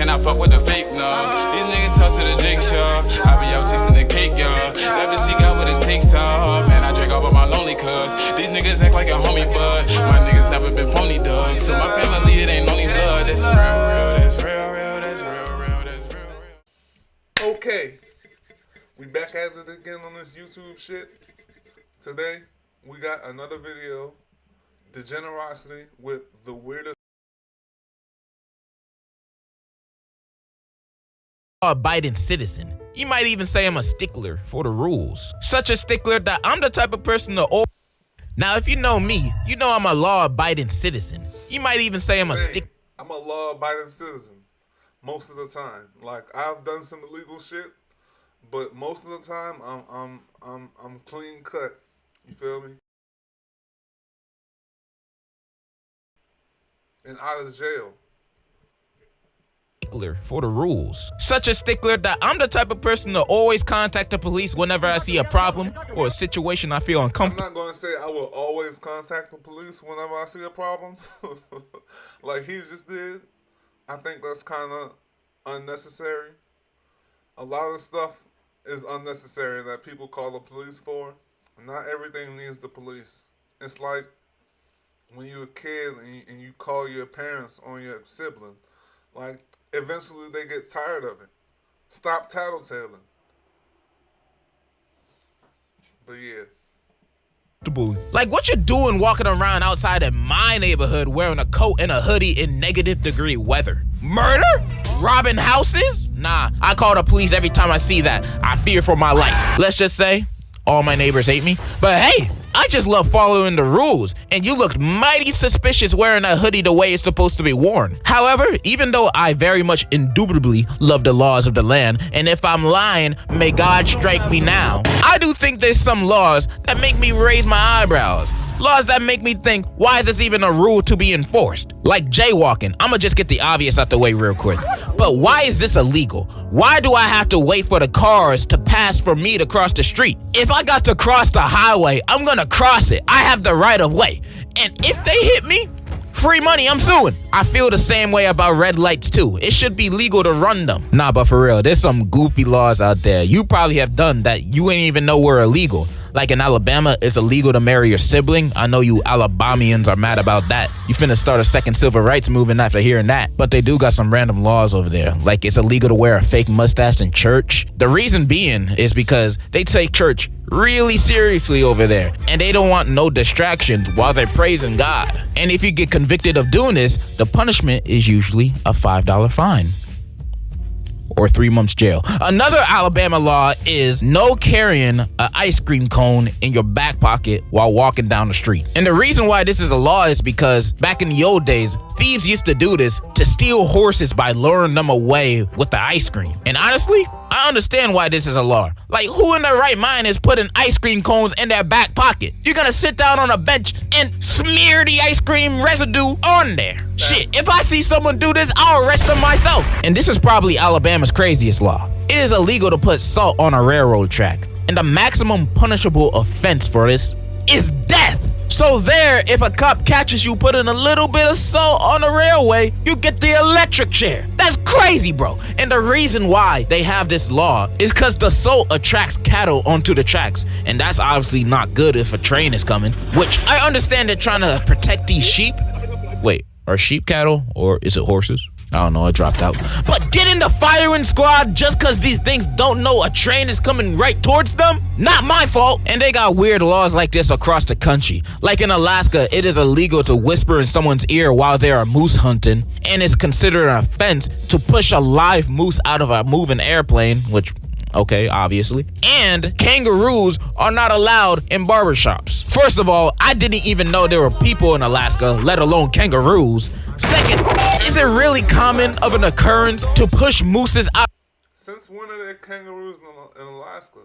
and I fuck with the fake, no. These niggas talk to the Jake Shaw. I be out tasting the cake, y'all. That bitch, she got what it takes, all. Man, I drink all of my lonely cuz. These niggas act like a homie, but my niggas never been phony, dog. So my family, it ain't only blood. That's real, that's real, that's real, that's real. Okay, we back at it again on this YouTube shit. Today, we got another video, Degenerocity, with the weirdest Abiding citizen. You might even say I'm a stickler for the rules. Such a stickler that I'm the type of person to Now, if you know me, you know I'm a law-abiding citizen. You might even say I'm a stickler. I'm a law-abiding citizen most of the time. Like, I've done some illegal shit, but most of the time I'm clean cut. You feel me? And out of jail. For the rules. Such a stickler that I'm the type of person to always contact the police whenever I see a problem or a situation I feel uncomfortable. I'm not going to say I will always contact the police whenever I see a problem. Like he just did. I think that's kind of unnecessary. A lot of stuff is unnecessary that people call the police for. Not everything needs the police. It's like when you're a kid and you call your parents on your sibling. Like, eventually they get tired of it. Stop tattletaling. But yeah. Like, what you doing walking around outside in my neighborhood wearing a coat and a hoodie in -degree weather? Murder? Robbing houses? Nah, I call the police every time I see that. I fear for my life. Let's just say all my neighbors hate me. But hey, I just love following the rules, and you looked mighty suspicious wearing a hoodie the way it's supposed to be worn. However, even though I very much indubitably love the laws of the land, and if I'm lying, may God strike me now, I do think there's some laws that make me raise my eyebrows. Laws that make me think, why is this even a rule to be enforced? Like jaywalking. I'ma just get the obvious out the way real quick. But why is this illegal? Why do I have to wait for the cars to pass for me to cross the street? If I got to cross the highway, I'm gonna cross it. I have the right of way. And if they hit me, free money, I'm suing. I feel the same way about red lights too. It should be legal to run them. Nah, but for real, there's some goofy laws out there you probably have done that you ain't even know were illegal. Like in Alabama, it's illegal to marry your sibling. I know you Alabamians are mad about that. You finna start a second civil rights movement after hearing that. But they do got some random laws over there. Like it's illegal to wear a fake mustache in church. The reason being is because they take church really seriously over there. And they don't want no distractions while they're praising God. And if you get convicted of doing this, the punishment is usually a $5 fine. Or 3 months jail. Another Alabama law is no carrying an ice cream cone in your back pocket while walking down the street. And the reason why this is a law is because back in the old days, thieves used to do this to steal horses by luring them away with the ice cream. And honestly, I understand why this is a law. Like, who in their right mind is putting ice cream cones in their back pocket? You're gonna sit down on a bench and smear the ice cream residue on there. Shit, if I see someone do this, I'll arrest them myself. And this is probably Alabama's craziest law. It is illegal to put salt on a railroad track. And the maximum punishable offense for this is death. So there, if a cop catches you putting a little bit of salt on the railway, you get the electric chair. That's crazy, bro. And the reason why they have this law is because the salt attracts cattle onto the tracks. And that's obviously not good if a train is coming, which I understand they're trying to protect these sheep. Wait, are sheep cattle or is it horses? I don't know, I dropped out. But get in the firing squad just cause these things don't know a train is coming right towards them? Not my fault. And they got weird laws like this across the country. Like in Alaska, it is illegal to whisper in someone's ear while they are moose hunting, and it's considered an offense to push a live moose out of a moving airplane, which, okay, obviously. And kangaroos are not allowed in barbershops. First of all, I didn't even know there were people in Alaska, let alone kangaroos. Second, is it really common of an occurrence to push mooses out? Since when are there kangaroos in Alaska?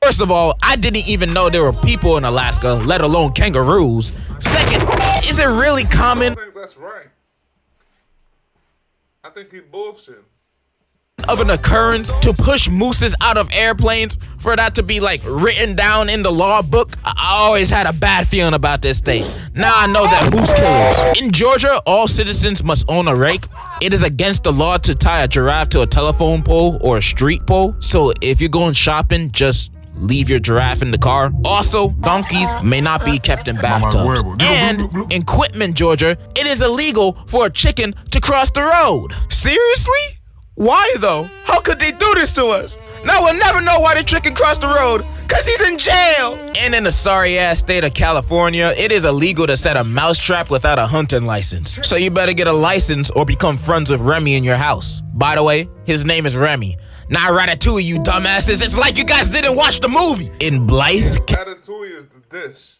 First of all, I didn't even know there were people in Alaska, let alone kangaroos. Second, is it really common? I think that's right. I think he bullshit. of an occurrence to push mooses out of airplanes, for that to be like written down in the law book, I always had a bad feeling about this state. Now I know that moose killers. In Georgia, all citizens must own a rake. It is against the law to tie a giraffe to a telephone pole or a street pole. So if you're going shopping, just leave your giraffe in the car. Also, donkeys may not be kept in bathtubs. And in Quitman, Georgia, it is illegal for a chicken to cross the road. Seriously? Why though? How could they do this to us? Now we'll never know why the chicken crossed the road, cause he's in jail. And in the sorry ass state of California, it is illegal to set a mousetrap without a hunting license. So you better get a license or become friends with Remy in your house. By the way, his name is Remy. Not Ratatouille, you dumbasses. It's like you guys didn't watch the movie. In Blythe, Ratatouille is the dish.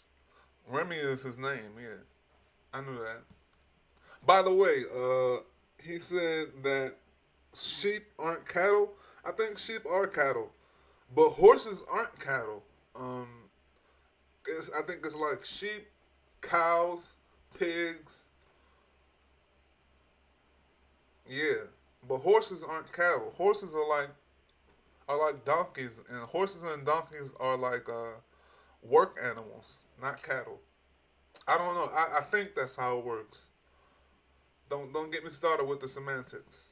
Remy is his name, yeah. I knew that. By the way, he said that sheep aren't cattle. I think sheep are cattle, but horses aren't cattle. I think it's like sheep, cows, pigs. Yeah, but horses aren't cattle. Horses are like donkeys, and horses and donkeys are like work animals, not cattle. I don't know. I think that's how it works. Don't get me started with the semantics.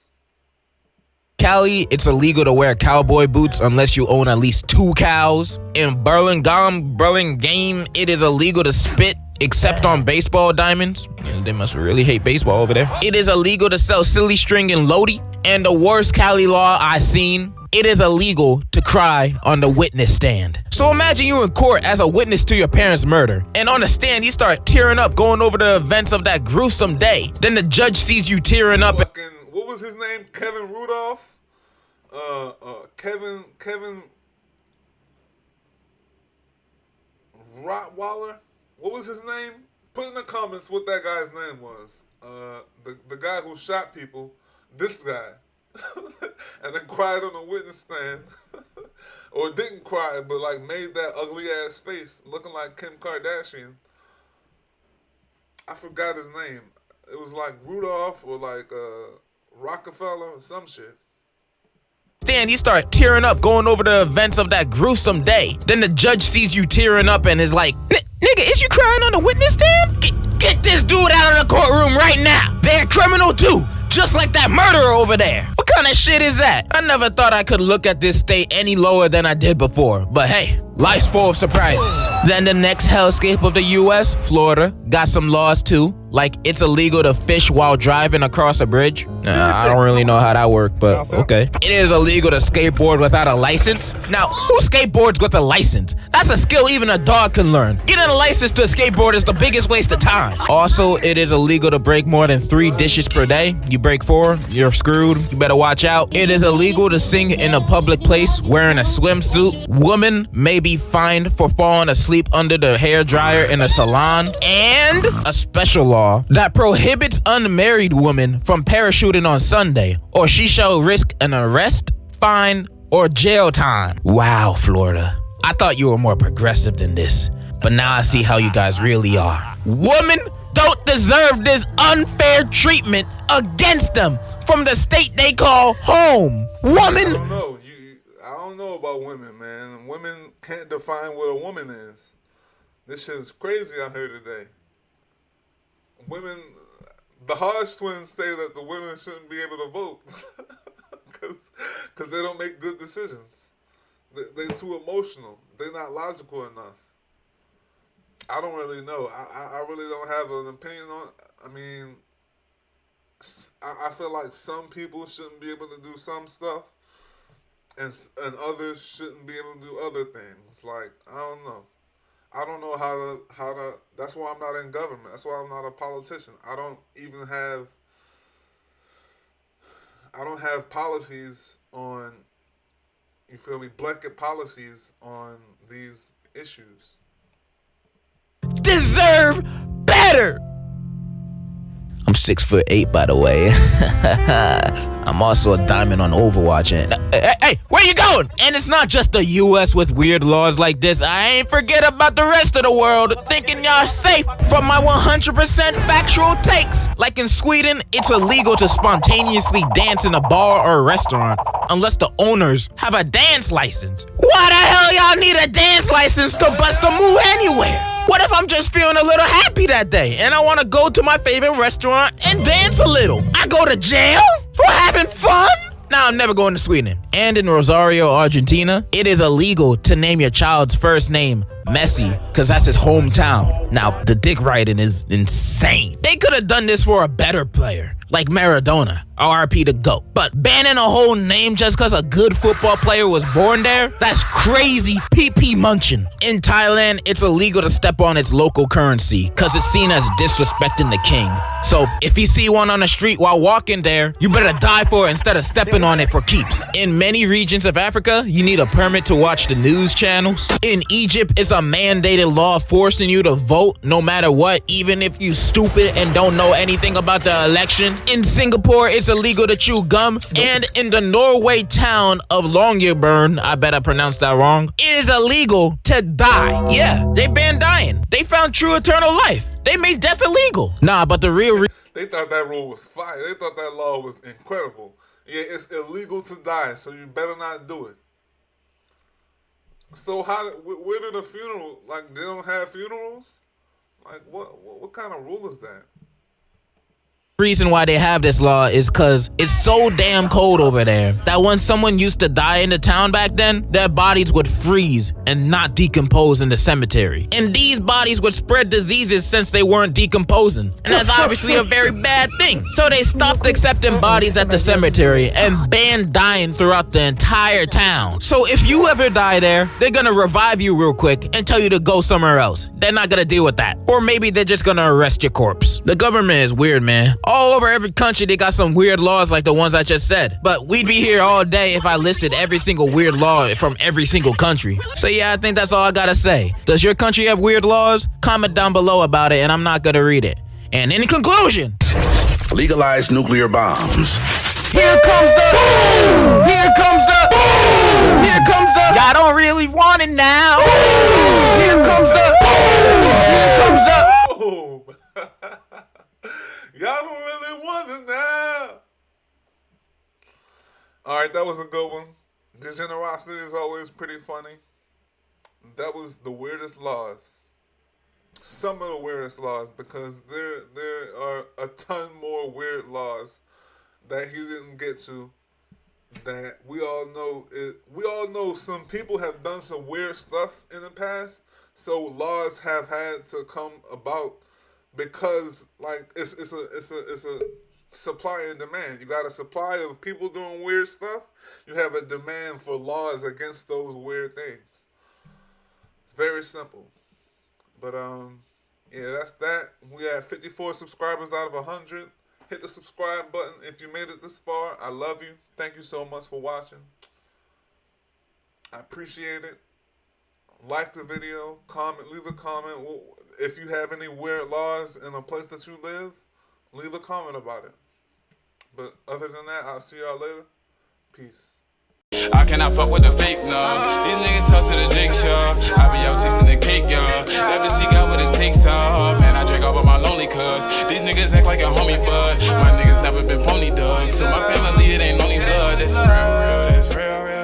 Cali, it's illegal to wear cowboy boots unless you own at least 2 cows. In Burlingame, it is illegal to spit except on baseball diamonds. They must really hate baseball over there. It is illegal to sell silly string in Lodi. And the worst Cali law I seen, it is illegal to cry on the witness stand. So imagine you in court as a witness to your parents' murder. And on the stand, you start tearing up going over the events of that gruesome day. Then the judge sees you tearing up. What was his name? Kevin Rudolph? Kevin Rottweiler? What was his name? Put in the comments what that guy's name was. The guy who shot people, this guy. And then cried on the witness stand. Or didn't cry, but like made that ugly ass face looking like Kim Kardashian. I forgot his name. It was like Rudolph or like Rockefeller or some shit. Stand, you start tearing up going over the events of that gruesome day. Then the judge sees you tearing up and is like, nigga, is you crying on the witness stand? Get this dude out of the courtroom right now. They're a criminal too, just like that murderer over there. What kind of shit is that? I never thought I could look at this state any lower than I did before, but hey, life's full of surprises. Then the next hellscape of the US, Florida, got some laws too. Like it's illegal to fish while driving across a bridge. I don't really know how that works, but okay. It is illegal to skateboard without a license. Now, who skateboards with a license? That's a skill even a dog can learn. Getting a license to skateboard is the biggest waste of time. Also, it is illegal to break more than 3 dishes per day. You break 4, you're screwed. You better watch out. It is illegal to sing in a public place wearing a swimsuit. Women may be fined for falling asleep under the hairdryer in a salon. And a special law that prohibits unmarried women from parachuting on Sunday, or she shall risk an arrest, fine, or jail time. Wow, Florida. I thought you were more progressive than this, but now I see how you guys really are. Women don't deserve this unfair treatment against them from the state they call home. Woman. I don't know about women, man. Women can't define what a woman is. This shit is crazy out here today. Women, the Hodge twins say that the women shouldn't be able to vote because they don't make good decisions. They're too emotional. They're not logical enough. I don't really know. I really don't have an opinion on. I mean, I feel like some people shouldn't be able to do some stuff, and others shouldn't be able to do other things. Like, I don't know. I don't know how to. That's why I'm not in government. That's why I'm not a politician. I don't have policies on, you feel me, blanket policies on these issues. Deserve better. I'm 6'8", by the way. I'm also a diamond on Overwatch. And hey, where you going? And it's not just the U.S. with weird laws like this. I ain't forget about the rest of the world thinking y'all safe from my 100% factual takes. Like in Sweden, it's illegal to spontaneously dance in a bar or a restaurant. unless the owners have a dance license. Why the hell y'all need a dance license to bust a move anywhere? What if I'm just feeling a little happy that day and I want to go to my favorite restaurant and dance a little? I go to jail for having fun? Nah, I'm never going to Sweden. And in Rosario, Argentina, it is illegal to name your child's first name Messi, because that's his hometown. Now, the dick riding is insane. They could have done this for a better player, like Maradona, RP to GOAT. But banning a whole name just because a good football player was born there? That's crazy PP munching. In Thailand, it's illegal to step on its local currency because it's seen as disrespecting the king. So if you see one on the street while walking there, you better die for it instead of stepping on it for keeps. In many regions of Africa, you need a permit to watch the news channels. In Egypt, it's a mandated law forcing you to vote no matter what, even if you stupid and don't know anything about the election. In Singapore, it's illegal to chew gum. And in the Norway town of Longyearbyen, I bet I pronounced that wrong, it is illegal to die. Yeah, they banned dying. They found true eternal life. They made death illegal. Nah, but the real They thought that rule was fire. They thought that law was incredible. Yeah, it's illegal to die, so you better not do it. So where did the funeral, like, they don't have funerals? Like, what kind of rule is that? reason why they have this law is because it's so damn cold over there that when someone used to die in the town back then, their bodies would freeze and not decompose in the cemetery. And these bodies would spread diseases since they weren't decomposing. And that's obviously a very bad thing. So they stopped accepting bodies at the cemetery and banned dying throughout the entire town. So if you ever die there, they're gonna revive you real quick and tell you to go somewhere else. They're not gonna deal with that. Or maybe they're just gonna arrest your corpse. The government is weird, man. All over every country, they got some weird laws like the ones I just said. But we'd be here all day if I listed every single weird law from every single country. So yeah, I think that's all I gotta say. Does your country have weird laws? Comment down below about it and I'm not gonna read it. And in conclusion, legalize nuclear bombs. Here comes the boom! Here comes the boom! Here comes the y'all don't really want it now. Here comes the boom! Here comes the boom! Y'all don't really want it now. Alright, that was a good one. Degenerocity is always pretty funny. That was the weirdest laws. Some of the weirdest laws, because there are a ton more weird laws that he didn't get to, that we all know some people have done some weird stuff in the past, so laws have had to come about because like it's a supply and demand. You got a supply of people doing weird stuff, you have a demand for laws against those weird things. It's very simple. But yeah, that's that. We have 54 subscribers out of 100. Hit the subscribe button if you made it this far. I love you. Thank you so much for watching. I appreciate it. Like the video. Comment. Leave a comment. If you have any weird laws in a place that you live, leave a comment about it. But other than that, I'll see y'all later. Peace. I cannot fuck with the fake, no. These niggas talk to the Jake Shaw. I be out tasting the cake, y'all. That bitch, she got what it takes, y'all. Man, I drink all but my lonely cuz. These niggas act like a homie, but my niggas never been phony, dog. So my family, it ain't only blood. That's real, that's real.